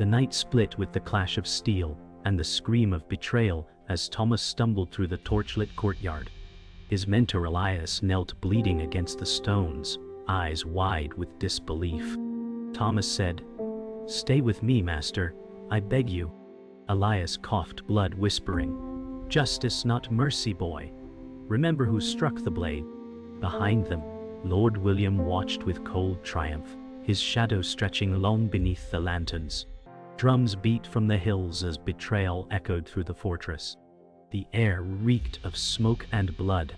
The night split with the clash of steel and the scream of betrayal as Thomas stumbled through the torchlit courtyard. His mentor Elias knelt bleeding against the stones, eyes wide with disbelief. Thomas said, "Stay with me, master, I beg you." Elias coughed blood, whispering, "Justice, not mercy, boy. Remember who struck the blade." Behind them, Lord William watched with cold triumph, his shadow stretching long beneath the lanterns. Drums beat from the hills as betrayal echoed through the fortress. The air reeked of smoke and blood.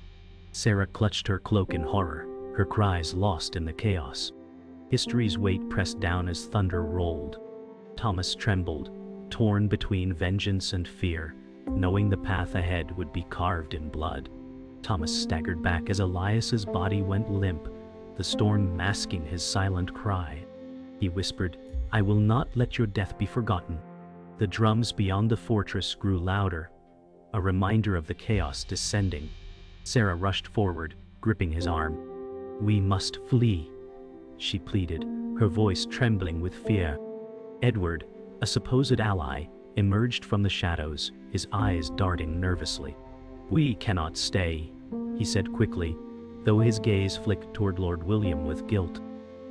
Sarah clutched her cloak in horror, her cries lost in the chaos. History's weight pressed down as thunder rolled. Thomas trembled, torn between vengeance and fear, knowing the path ahead would be carved in blood. Thomas staggered back as Elias's body went limp, the storm masking his silent cry. He whispered, "I will not let your death be forgotten." The drums beyond the fortress grew louder, a reminder of the chaos descending. Sarah rushed forward, gripping his arm. "We must flee," she pleaded, her voice trembling with fear. Edward, a supposed ally, emerged from the shadows, his eyes darting nervously. "We cannot stay," he said quickly, though his gaze flicked toward Lord William with guilt.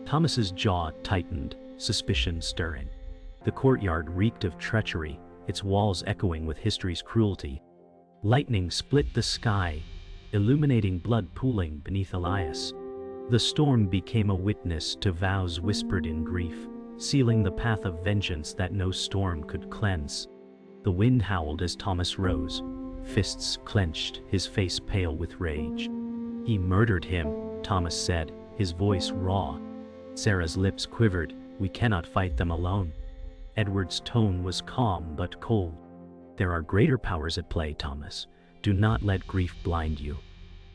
Thomas's jaw tightened, suspicion stirring. The courtyard reeked of treachery, its walls echoing with history's cruelty. Lightning split the sky, illuminating blood pooling beneath Elias. The storm became a witness to vows whispered in grief, sealing the path of vengeance that no storm could cleanse. The wind howled as Thomas rose, fists clenched, his face pale with rage. "He murdered him," Thomas said, his voice raw. Sarah's lips quivered. "We cannot fight them alone." Edward's tone was calm but cold. "There are greater powers at play, Thomas. Do not let grief blind you."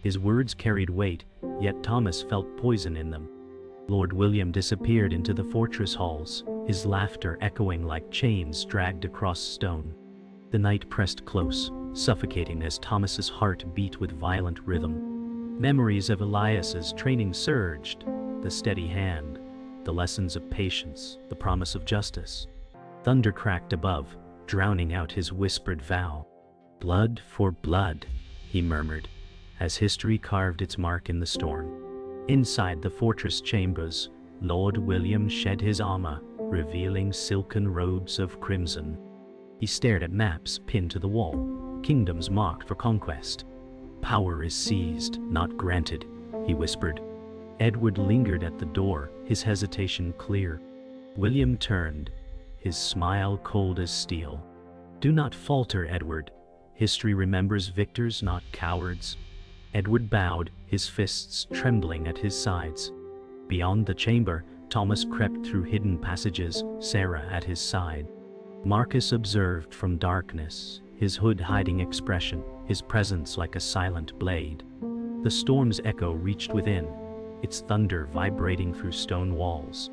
His words carried weight, yet Thomas felt poison in them. Lord William disappeared into the fortress halls, his laughter echoing like chains dragged across stone. The night pressed close, suffocating as Thomas's heart beat with violent rhythm. Memories of Elias's training surged, the steady hand, the lessons of patience, the promise of justice. Thunder cracked above, drowning out his whispered vow. "Blood for blood," he murmured, as history carved its mark in the storm. Inside the fortress chambers, Lord William shed his armor, revealing silken robes of crimson. He stared at maps pinned to the wall, kingdoms marked for conquest. "Power is seized, not granted," he whispered. Edward lingered at the door, his hesitation clear. William turned, his smile cold as steel. "Do not falter, Edward. History remembers victors, not cowards." Edward bowed, his fists trembling at his sides. Beyond the chamber, Thomas crept through hidden passages, Sarah at his side. Marcus observed from darkness, his hood hiding expression, his presence like a silent blade. The storm's echo reached within, its thunder vibrating through stone walls.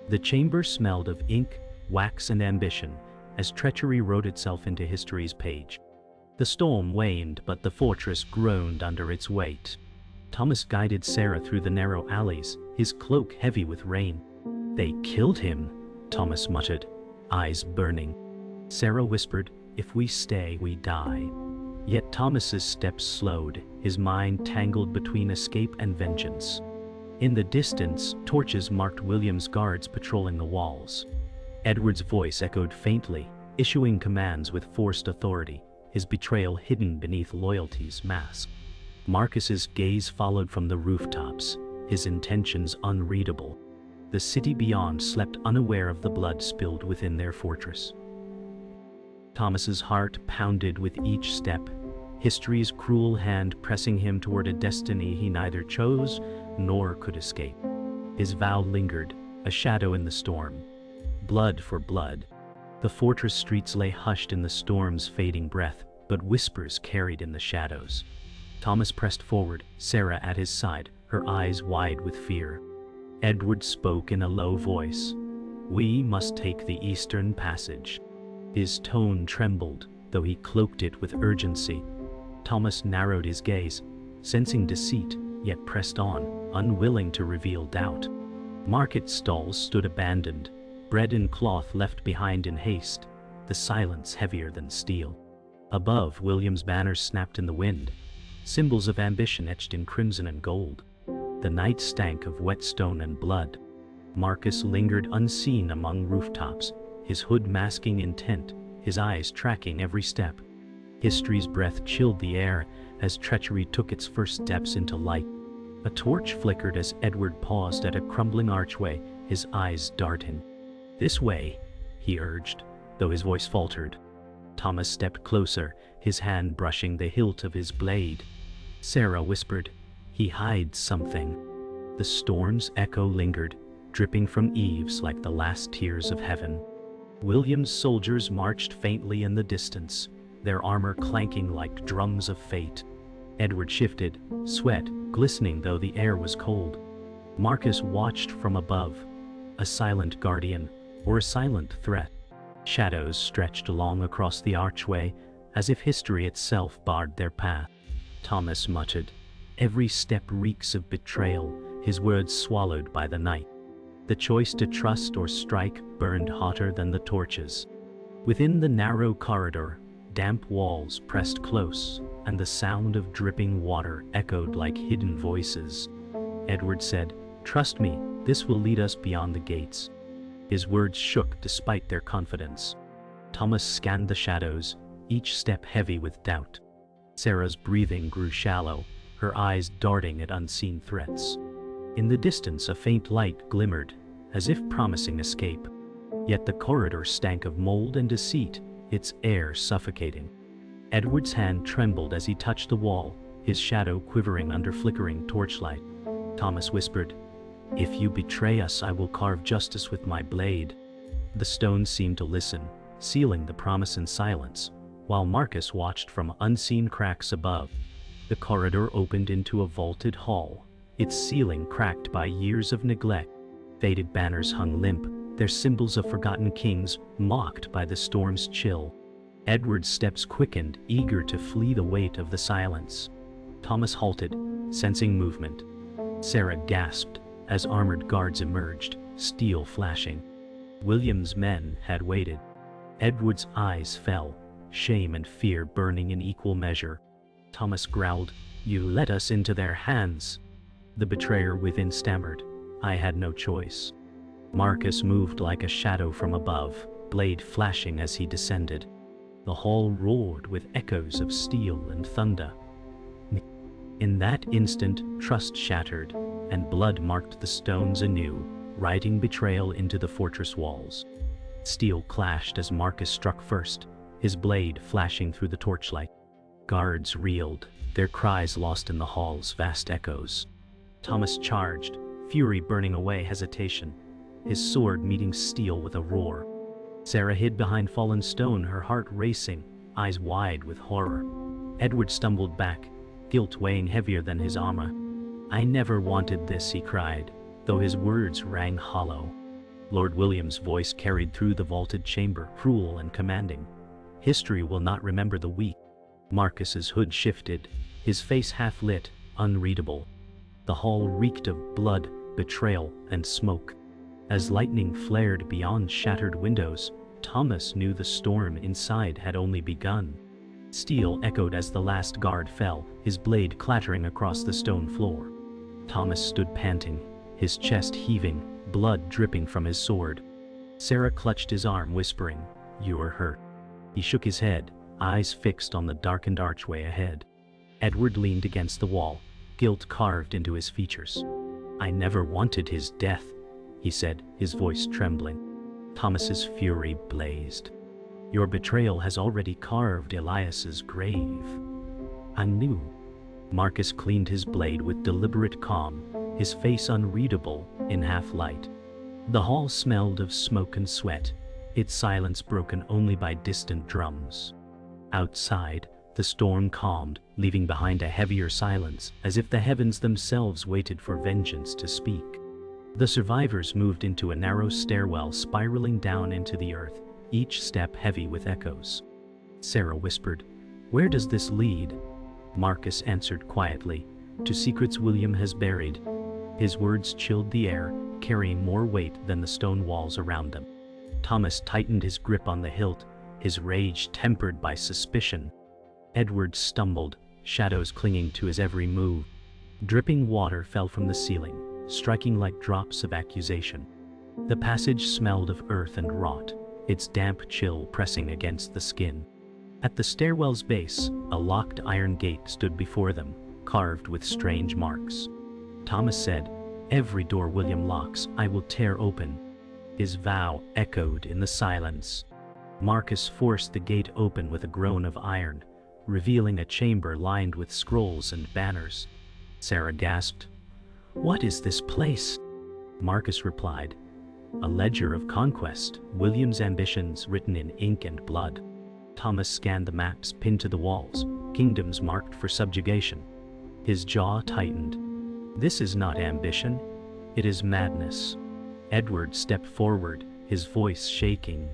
The chamber smelled of ink, wax, and ambition, as treachery wrote itself into history's page. The storm waned, but the fortress groaned under its weight. Thomas guided Sarah through the narrow alleys, his cloak heavy with rain. "They killed him," Thomas muttered, eyes burning. Sarah whispered, "If we stay, we die." Yet Thomas's steps slowed, his mind tangled between escape and vengeance. In the distance, torches marked William's guards patrolling the walls. Edward's voice echoed faintly, issuing commands with forced authority, his betrayal hidden beneath loyalty's mask. Marcus's gaze followed from the rooftops, his intentions unreadable. The city beyond slept unaware of the blood spilled within their fortress. Thomas's heart pounded with each step, history's cruel hand pressing him toward a destiny he neither chose nor could escape. His vow lingered, a shadow in the storm. Blood for blood. The fortress streets lay hushed in the storm's fading breath, but whispers carried in the shadows. Thomas pressed forward, Sarah at his side, her eyes wide with fear. Edward spoke in a low voice. "We must take the Eastern Passage." His tone trembled, though he cloaked it with urgency. Thomas narrowed his gaze, sensing deceit, yet pressed on, unwilling to reveal doubt. Market stalls stood abandoned, bread and cloth left behind in haste, the silence heavier than steel. Above, William's banners snapped in the wind, symbols of ambition etched in crimson and gold. The night stank of whetstone and blood. Marcus lingered unseen among rooftops, his hood masking intent, his eyes tracking every step. History's breath chilled the air as treachery took its first steps into light. A torch flickered as Edward paused at a crumbling archway, his eyes darting. "This way," he urged, though his voice faltered. Thomas stepped closer, his hand brushing the hilt of his blade. Sarah whispered, "He hides something." The storm's echo lingered, dripping from eaves like the last tears of heaven. William's soldiers marched faintly in the distance, their armor clanking like drums of fate. Edward shifted, sweat glistening though the air was cold. Marcus watched from above, a silent guardian or a silent threat. Shadows stretched along across the archway, as if history itself barred their path. Thomas muttered, "Every step reeks of betrayal," his words swallowed by the night. The choice to trust or strike burned hotter than the torches. Within the narrow corridor, damp walls pressed close, and the sound of dripping water echoed like hidden voices. Edward said, "Trust me, this will lead us beyond the gates." His words shook despite their confidence. Thomas scanned the shadows, each step heavy with doubt. Sarah's breathing grew shallow, her eyes darting at unseen threats. In the distance a faint light glimmered, as if promising escape. Yet the corridor stank of mold and deceit, its air suffocating. Edward's hand trembled as he touched the wall, his shadow quivering under flickering torchlight. Thomas whispered, "If you betray us, I will carve justice with my blade." The stones seemed to listen, sealing the promise in silence, while Marcus watched from unseen cracks above. The corridor opened into a vaulted hall, its ceiling cracked by years of neglect. Faded banners hung limp, their symbols of forgotten kings mocked by the storm's chill. Edward's steps quickened, eager to flee the weight of the silence. Thomas halted, sensing movement. Sarah gasped as armored guards emerged, steel flashing. William's men had waited. Edward's eyes fell, shame and fear burning in equal measure. Thomas growled, "You let us into their hands." The betrayer within stammered, "I had no choice." Marcus moved like a shadow from above, blade flashing as he descended. The hall roared with echoes of steel and thunder. In that instant, trust shattered, and blood marked the stones anew, writing betrayal into the fortress walls. Steel clashed as Marcus struck first, his blade flashing through the torchlight. Guards reeled, their cries lost in the hall's vast echoes. Thomas charged, fury burning away hesitation, his sword meeting steel with a roar. Sarah hid behind fallen stone, her heart racing, eyes wide with horror. Edward stumbled back, guilt weighing heavier than his armor. "I never wanted this," he cried, though his words rang hollow. Lord William's voice carried through the vaulted chamber, cruel and commanding. "History will not remember the weak." Marcus's hood shifted, his face half lit, unreadable. The hall reeked of blood, betrayal, and smoke. As lightning flared beyond shattered windows, Thomas knew the storm inside had only begun. Steel echoed as the last guard fell, his blade clattering across the stone floor. Thomas stood panting, his chest heaving, blood dripping from his sword. Sarah clutched his arm, whispering, "You are hurt." He shook his head, eyes fixed on the darkened archway ahead. Edward leaned against the wall, guilt carved into his features. "I never wanted his death," he said, his voice trembling. Thomas's fury blazed. "Your betrayal has already carved Elias's grave." "I knew." Marcus cleaned his blade with deliberate calm, his face unreadable in half-light. The hall smelled of smoke and sweat, its silence broken only by distant drums. Outside, the storm calmed, leaving behind a heavier silence, as if the heavens themselves waited for vengeance to speak. The survivors moved into a narrow stairwell spiraling down into the earth, each step heavy with echoes. Sarah whispered, "Where does this lead?" Marcus answered quietly, "To secrets William has buried." His words chilled the air, carrying more weight than the stone walls around them. Thomas tightened his grip on the hilt, his rage tempered by suspicion. Edward stumbled, shadows clinging to his every move. Dripping water fell from the ceiling, striking like drops of accusation. The passage smelled of earth and rot, its damp chill pressing against the skin. At the stairwell's base, a locked iron gate stood before them, carved with strange marks. Thomas said, "Every door William locks, I will tear open." His vow echoed in the silence. Marcus forced the gate open with a groan of iron, revealing a chamber lined with scrolls and banners. Sarah gasped, "What is this place?" Marcus replied, "A ledger of conquest, William's ambitions written in ink and blood." Thomas scanned the maps pinned to the walls, kingdoms marked for subjugation. His jaw tightened. "This is not ambition, it is madness." Edward stepped forward, his voice shaking.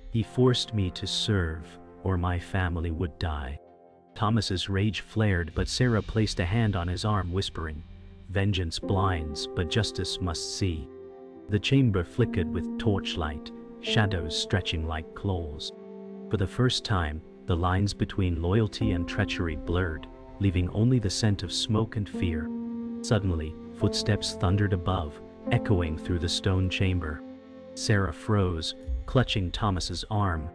"He forced me to serve, or my family would die." Thomas's rage flared, but Sarah placed a hand on his arm, whispering, "Vengeance blinds, but justice must see." The chamber flickered with torchlight, shadows stretching like claws. For the first time, the lines between loyalty and treachery blurred, leaving only the scent of smoke and fear. Suddenly, footsteps thundered above, echoing through the stone chamber. Sarah froze, clutching Thomas's arm.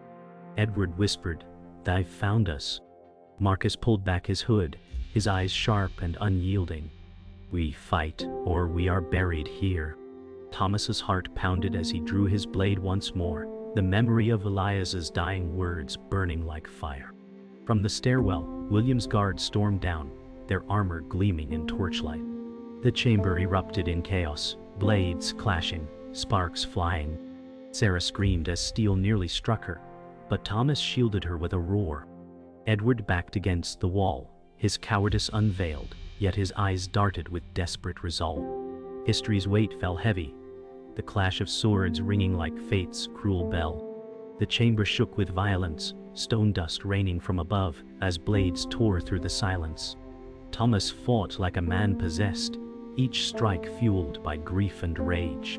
Edward whispered, "They've found us." Marcus pulled back his hood, his eyes sharp and unyielding. "We fight, or we are buried here." Thomas's heart pounded as he drew his blade once more, the memory of Elias's dying words burning like fire. From the stairwell, William's guards stormed down, their armor gleaming in torchlight. The chamber erupted in chaos, blades clashing, sparks flying. Sarah screamed as steel nearly struck her, but Thomas shielded her with a roar. Edward backed against the wall, his cowardice unveiled, yet his eyes darted with desperate resolve. History's weight fell heavy, the clash of swords ringing like fate's cruel bell. The chamber shook with violence, stone dust raining from above as blades tore through the silence. Thomas fought like a man possessed, each strike fueled by grief and rage.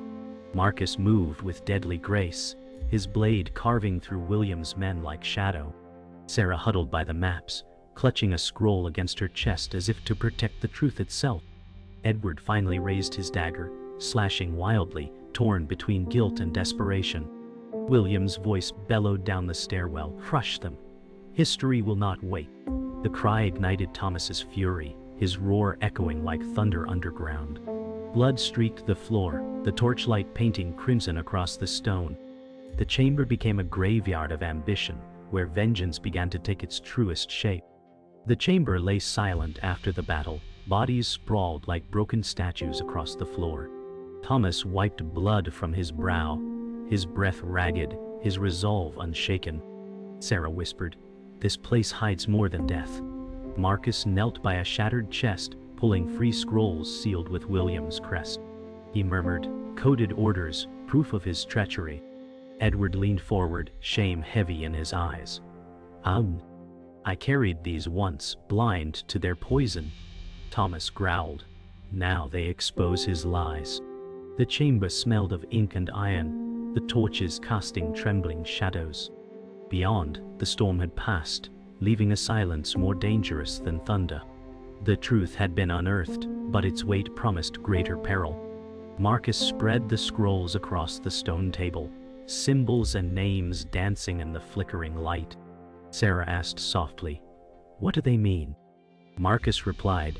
Marcus moved with deadly grace, his blade carving through William's men like shadow. Sarah huddled by the maps, clutching a scroll against her chest as if to protect the truth itself. Edward finally raised his dagger, slashing wildly, torn between guilt and desperation. William's voice bellowed down the stairwell, "Crush them! History will not wait." The cry ignited Thomas's fury, his roar echoing like thunder underground. Blood streaked the floor, the torchlight painting crimson across the stone. The chamber became a graveyard of ambition, where vengeance began to take its truest shape. The chamber lay silent after the battle, bodies sprawled like broken statues across the floor. Thomas wiped blood from his brow, his breath ragged, his resolve unshaken. Sarah whispered, "This place hides more than death." Marcus knelt by a shattered chest, pulling free scrolls sealed with William's crest. He murmured, coded orders, proof of his treachery. Edward leaned forward, shame heavy in his eyes. I carried these once, blind to their poison." Thomas growled. "Now they expose his lies." The chamber smelled of ink and iron, the torches casting trembling shadows. Beyond, the storm had passed, leaving a silence more dangerous than thunder. The truth had been unearthed, but its weight promised greater peril. Marcus spread the scrolls across the stone table, symbols and names dancing in the flickering light. Sarah asked softly, "What do they mean?" Marcus replied,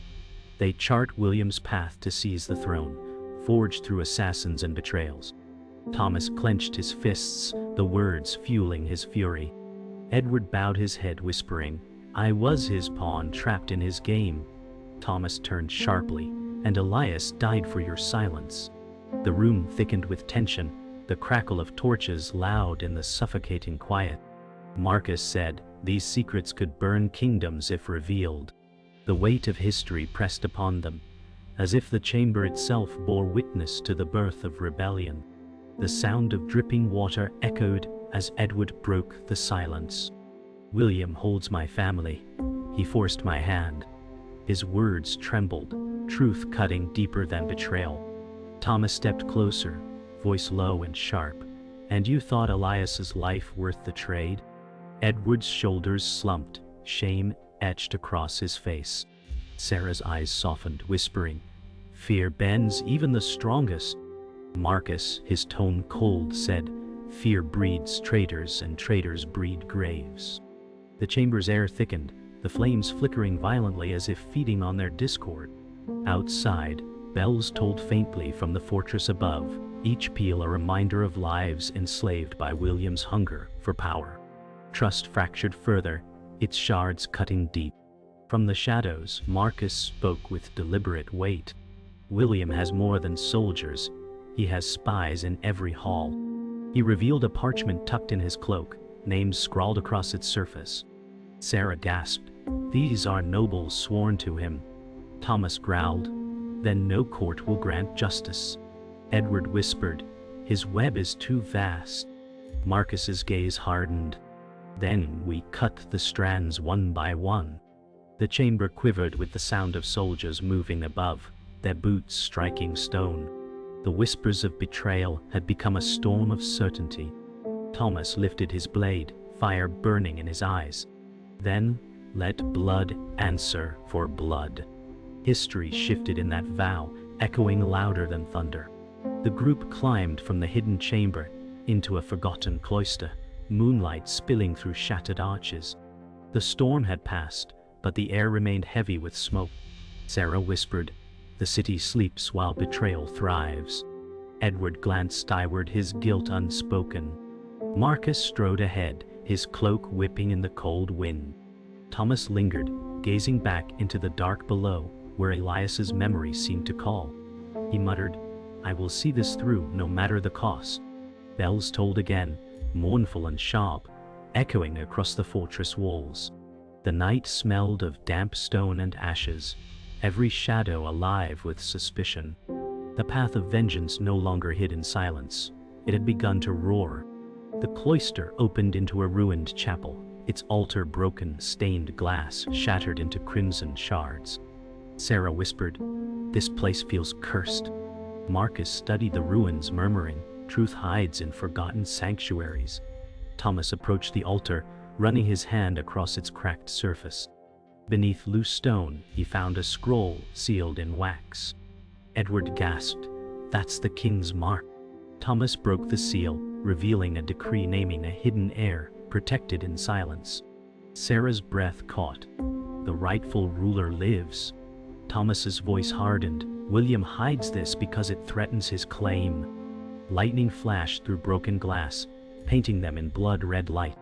"They chart William's path to seize the throne, forged through assassins and betrayals." Thomas clenched his fists, the words fueling his fury. Edward bowed his head, whispering, "I was his pawn trapped in his game." Thomas turned sharply, "And Elias died for your silence." The room thickened with tension, the crackle of torches loud in the suffocating quiet. Marcus said, "These secrets could burn kingdoms if revealed." The weight of history pressed upon them, as if the chamber itself bore witness to the birth of rebellion. The sound of dripping water echoed as Edward broke the silence. "William holds my family. He forced my hand." His words trembled, truth cutting deeper than betrayal. Thomas stepped closer, voice low and sharp, And you thought Elias's life worth the trade? Edward's shoulders slumped, shame etched across his face. Sarah's eyes softened, whispering, "Fear bends even the strongest." Marcus, his tone cold, said, "Fear breeds traitors, and traitors breed graves." The chamber's air thickened, the flames flickering violently as if feeding on their discord. Outside, bells tolled faintly from the fortress above, each peal a reminder of lives enslaved by William's hunger for power. Trust fractured further, its shards cutting deep. From the shadows, Marcus spoke with deliberate weight. "William has more than soldiers. He has spies in every hall." He revealed a parchment tucked in his cloak, names scrawled across its surface. Sarah gasped. "These are nobles sworn to him." Thomas growled, "Then no court will grant justice." Edward whispered, "His web is too vast." Marcus's gaze hardened. "Then we cut the strands one by one." The chamber quivered with the sound of soldiers moving above, their boots striking stone. The whispers of betrayal had become a storm of certainty. Thomas lifted his blade, fire burning in his eyes. Then, let blood answer for blood. History shifted in that vow, echoing louder than thunder. The group climbed from the hidden chamber into a forgotten cloister, moonlight spilling through shattered arches. The storm had passed, but the air remained heavy with smoke. Sarah whispered, "The city sleeps while betrayal thrives." Edward glanced skyward, his guilt unspoken. Marcus strode ahead, his cloak whipping in the cold wind. Thomas lingered, gazing back into the dark below, where Elias's memory seemed to call. He muttered, "I will see this through, no matter the cost." Bells tolled again, mournful and sharp, echoing across the fortress walls. The night smelled of damp stone and ashes, every shadow alive with suspicion. The path of vengeance no longer hid in silence. It had begun to roar. The cloister opened into a ruined chapel, its altar broken, stained glass shattered into crimson shards. Sarah whispered, "This place feels cursed." Marcus studied the ruins, murmuring, "Truth hides in forgotten sanctuaries." Thomas approached the altar, running his hand across its cracked surface. Beneath loose stone, he found a scroll sealed in wax. Edward gasped, "That's the king's mark." Thomas broke the seal, revealing a decree naming a hidden heir, protected in silence. Sarah's breath caught. "The rightful ruler lives." Thomas's voice hardened. "William hides this because it threatens his claim." Lightning flashed through broken glass, painting them in blood-red light.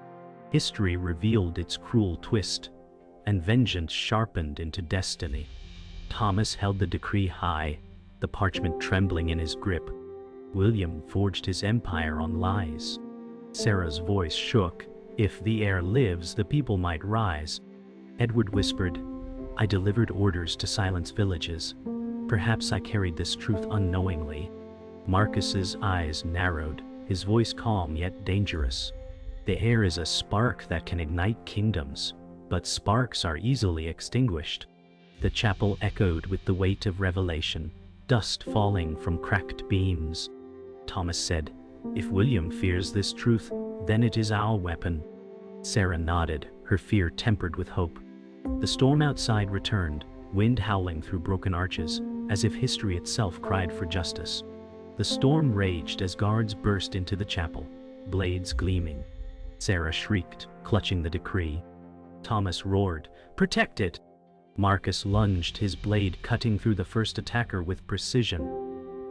History revealed its cruel twist, and vengeance sharpened into destiny. Thomas held the decree high, the parchment trembling in his grip. William forged his empire on lies. Sarah's voice shook. "If the heir lives, the people might rise." Edward whispered, "I delivered orders to silence villages. Perhaps I carried this truth unknowingly." Marcus's eyes narrowed, his voice calm yet dangerous. "The heir is a spark that can ignite kingdoms, but sparks are easily extinguished." The chapel echoed with the weight of revelation, dust falling from cracked beams. Thomas said, "If William fears this truth, then it is our weapon." Sarah nodded, her fear tempered with hope. The storm outside returned, wind howling through broken arches, as if history itself cried for justice. The storm raged as guards burst into the chapel, blades gleaming. Sarah shrieked, clutching the decree. Thomas roared, "Protect it!" Marcus lunged, his blade cutting through the first attacker with precision.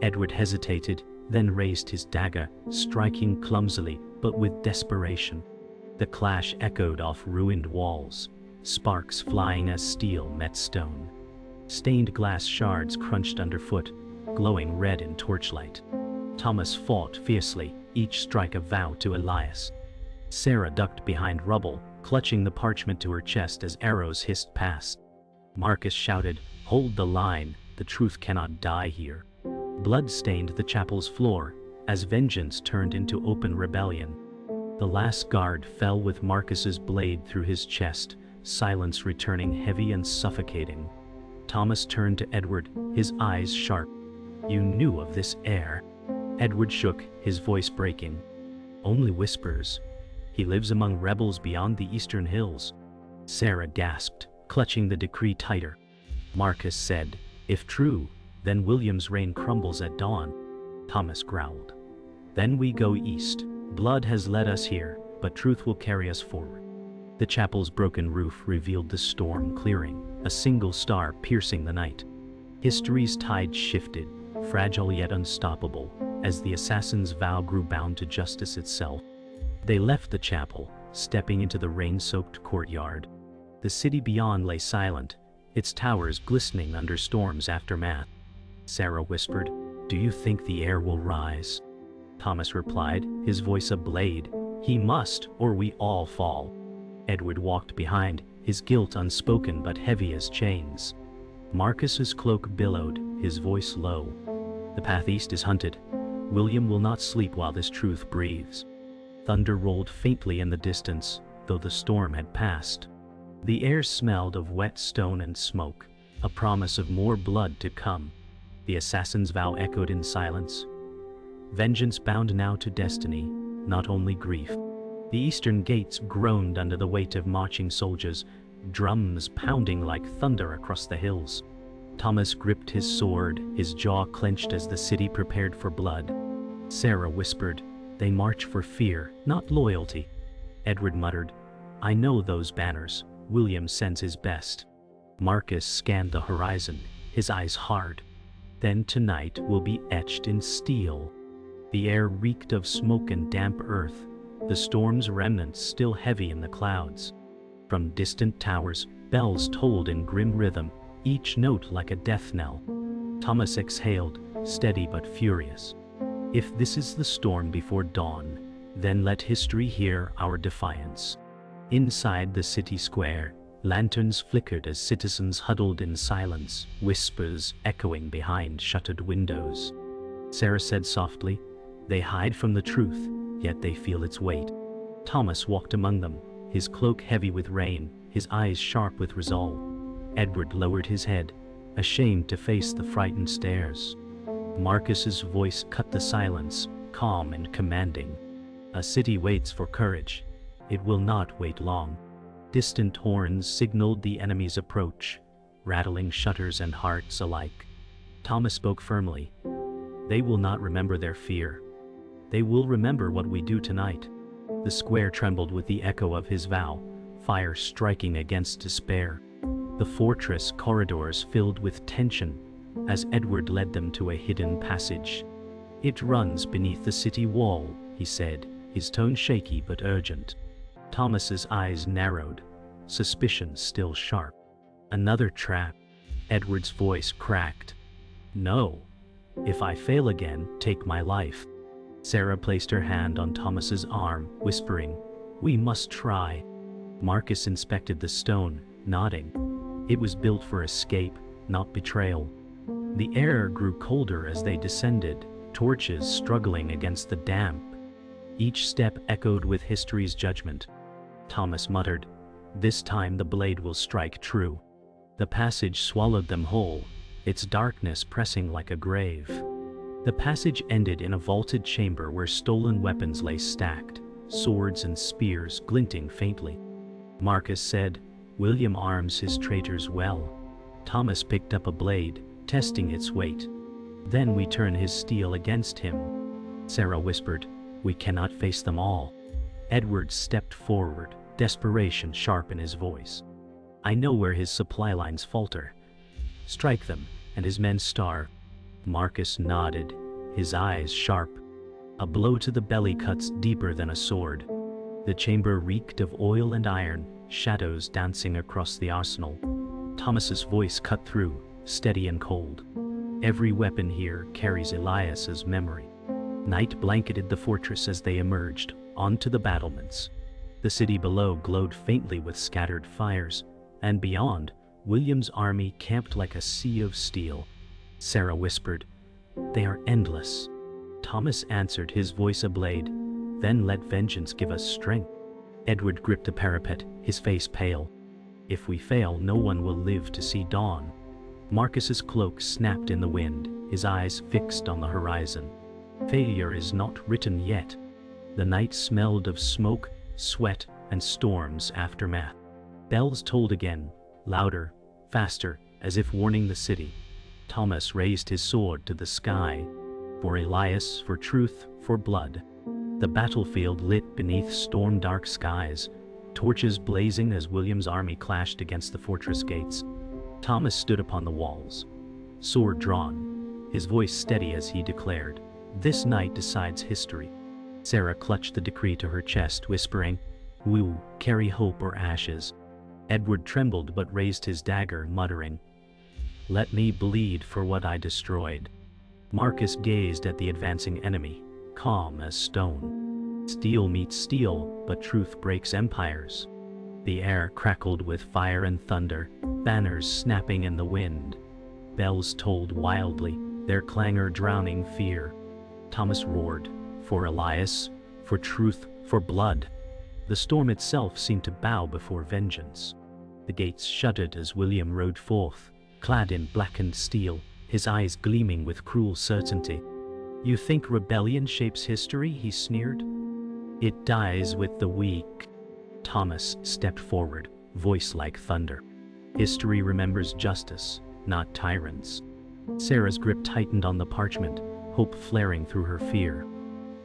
Edward hesitated, then raised his dagger, striking clumsily, but with desperation. The clash echoed off ruined walls, sparks flying as steel met stone. Stained glass shards crunched underfoot, glowing red in torchlight. Thomas fought fiercely, each strike a vow to Elias. Sarah ducked behind rubble, clutching the parchment to her chest as arrows hissed past. Marcus shouted, "Hold the line, the truth cannot die here." Blood stained the chapel's floor, as vengeance turned into open rebellion. The last guard fell with Marcus's blade through his chest, silence returning heavy and suffocating. Thomas turned to Edward, his eyes sharp. "You knew of this heir?" Edward shook, his voice breaking. Only whispers. He lives among rebels beyond the eastern hills. Sarah gasped, clutching the decree tighter. Marcus said, if true, then William's reign crumbles at dawn. Thomas growled. Then we go east. Blood has led us here, but truth will carry us forward. The chapel's broken roof revealed the storm clearing, a single star piercing the night. History's tide shifted, fragile yet unstoppable, as the assassin's vow grew bound to justice itself. They left the chapel, stepping into the rain-soaked courtyard. The city beyond lay silent, its towers glistening under storm's aftermath. Sarah whispered, "Do you think the air will rise?" Thomas replied, his voice a blade, "He must, or we all fall." Edward walked behind, his guilt unspoken but heavy as chains. Marcus's cloak billowed, his voice low. "The path east is hunted. William will not sleep while this truth breathes." Thunder rolled faintly in the distance, though the storm had passed. The air smelled of wet stone and smoke, a promise of more blood to come. The assassin's vow echoed in silence. Vengeance bound now to destiny, not only grief. The eastern gates groaned under the weight of marching soldiers, drums pounding like thunder across the hills. Thomas gripped his sword, his jaw clenched as the city prepared for blood. Sarah whispered, "They march for fear, not loyalty." Edward muttered, "I know those banners. William sends his best." Marcus scanned the horizon, his eyes hard. "Then tonight will be etched in steel." The air reeked of smoke and damp earth, the storm's remnants still heavy in the clouds. From distant towers, bells tolled in grim rhythm, each note like a death knell. Thomas exhaled, steady but furious. "If this is the storm before dawn, then let history hear our defiance." Inside the city square, lanterns flickered as citizens huddled in silence, whispers echoing behind shuttered windows. Sarah said softly, "They hide from the truth, yet they feel its weight." Thomas walked among them, his cloak heavy with rain, his eyes sharp with resolve. Edward lowered his head, ashamed to face the frightened stares. Marcus's voice cut the silence, calm and commanding. "A city waits for courage. It will not wait long." Distant horns signaled the enemy's approach, rattling shutters and hearts alike. Thomas spoke firmly. "They will not remember their fear. They will remember what we do tonight." The square trembled with the echo of his vow, fire striking against despair. The fortress corridors filled with tension as Edward led them to a hidden passage. "It runs beneath the city wall," he said, his tone shaky but urgent. Thomas's eyes narrowed, suspicion still sharp. "Another trap." Edward's voice cracked. "No. If I fail again, take my life." Sarah placed her hand on Thomas's arm, whispering, "We must try." Marcus inspected the stone, nodding. It was built for escape, not betrayal. The air grew colder as they descended, torches struggling against the damp. Each step echoed with history's judgment. Thomas muttered, "This time the blade will strike true." The passage swallowed them whole, its darkness pressing like a grave. The passage ended in a vaulted chamber where stolen weapons lay stacked, swords and spears glinting faintly. Marcus said, "William arms his traitors well." Thomas picked up a blade, testing its weight. "Then we turn his steel against him." Sarah whispered, "We cannot face them all." Edward stepped forward, desperation sharp in his voice. "I know where his supply lines falter. Strike them, and his men starve." Marcus nodded, his eyes sharp. A blow to the belly cuts deeper than a sword. The chamber reeked of oil and iron, shadows dancing across the arsenal. Thomas's voice cut through, steady and cold. "Every weapon here carries Elias's memory." Night blanketed the fortress as they emerged, onto the battlements. The city below glowed faintly with scattered fires, and beyond, William's army camped like a sea of steel. Sarah whispered, "They are endless." Thomas answered, his voice a blade, "Then let vengeance give us strength." Edward gripped the parapet, his face pale. "If we fail, no one will live to see dawn." Marcus's cloak snapped in the wind, his eyes fixed on the horizon. "Failure is not written yet." The night smelled of smoke, sweat, and storm's aftermath. Bells tolled again, louder, faster, as if warning the city. Thomas raised his sword to the sky. For Elias, for truth, for blood. The battlefield lit beneath storm-dark skies, torches blazing as William's army clashed against the fortress gates. Thomas stood upon the walls, sword drawn, his voice steady as he declared, "This night decides history." Sarah clutched the decree to her chest, whispering, "Woo, carry hope or ashes." Edward trembled but raised his dagger, muttering, "Let me bleed for what I destroyed." Marcus gazed at the advancing enemy, calm as stone. Steel meets steel, but truth breaks empires. The air crackled with fire and thunder, banners snapping in the wind. Bells tolled wildly, their clangor drowning fear. Thomas roared, "For Elias, for truth, for blood." The storm itself seemed to bow before vengeance. The gates shuddered as William rode forth, clad in blackened steel, his eyes gleaming with cruel certainty. "You think rebellion shapes history?" he sneered. "It dies with the weak." Thomas stepped forward, voice like thunder. "History remembers justice, not tyrants." Sarah's grip tightened on the parchment, hope flaring through her fear.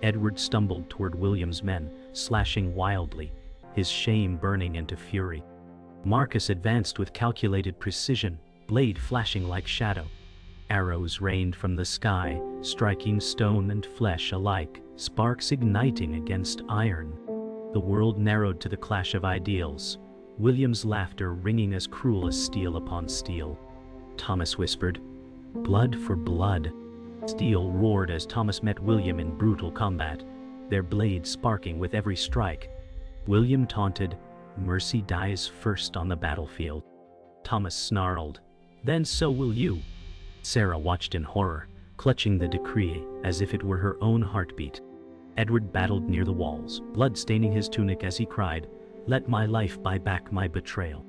Edward stumbled toward William's men, slashing wildly, his shame burning into fury. Marcus advanced with calculated precision, blade flashing like shadow. Arrows rained from the sky, striking stone and flesh alike, sparks igniting against iron. The world narrowed to the clash of ideals, William's laughter ringing as cruel as steel upon steel. Thomas whispered, "Blood for blood." Steel roared as Thomas met William in brutal combat, their blades sparking with every strike. William taunted, "Mercy dies first on the battlefield." Thomas snarled, "Then so will you." Sarah watched in horror, clutching the decree as if it were her own heartbeat. Edward battled near the walls, blood staining his tunic as he cried, "Let my life buy back my betrayal."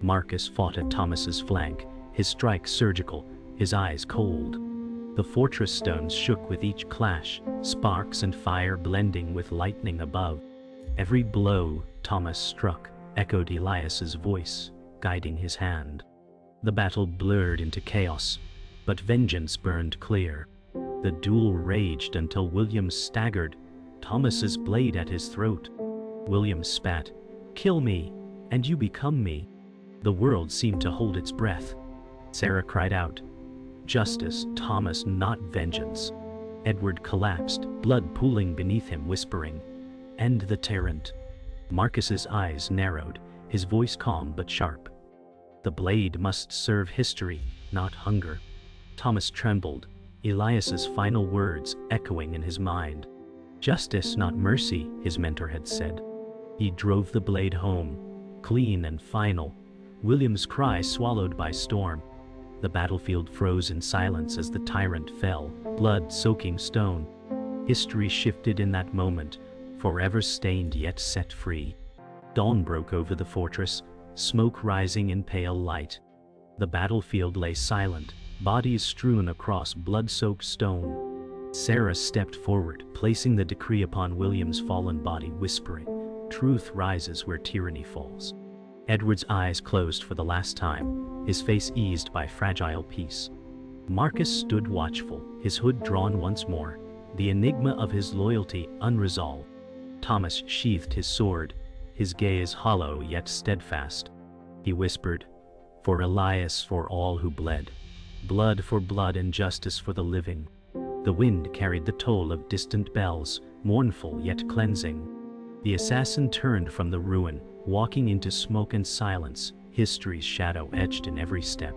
Marcus fought at Thomas's flank, his strike surgical, his eyes cold. The fortress stones shook with each clash, sparks and fire blending with lightning above. Every blow Thomas struck echoed Elias's voice, guiding his hand. The battle blurred into chaos, but vengeance burned clear. The duel raged until William staggered, Thomas's blade at his throat. William spat, "Kill me, and you become me." The world seemed to hold its breath. Sarah cried out, "Justice, Thomas, not vengeance." Edward collapsed, blood pooling beneath him, whispering, "End the tyrant." Marcus's eyes narrowed, his voice calm but sharp. "The blade must serve history, not hunger." Thomas trembled, Elias's final words echoing in his mind. "Justice, not mercy," his mentor had said. He drove the blade home, clean and final, William's cry swallowed by storm. The battlefield froze in silence as the tyrant fell, blood soaking stone. History shifted in that moment, forever stained yet set free. Dawn broke over the fortress, smoke rising in pale light. The battlefield lay silent, bodies strewn across blood-soaked stone. Sarah stepped forward, placing the decree upon William's fallen body, whispering, "Truth rises where tyranny falls." Edward's eyes closed for the last time, his face eased by fragile peace. Marcus stood watchful, his hood drawn once more, the enigma of his loyalty unresolved. Thomas sheathed his sword, his gaze hollow yet steadfast. He whispered, "For Elias, for all who bled. Blood for blood and justice for the living." The wind carried the toll of distant bells, mournful yet cleansing. The assassin turned from the ruin, walking into smoke and silence, history's shadow etched in every step.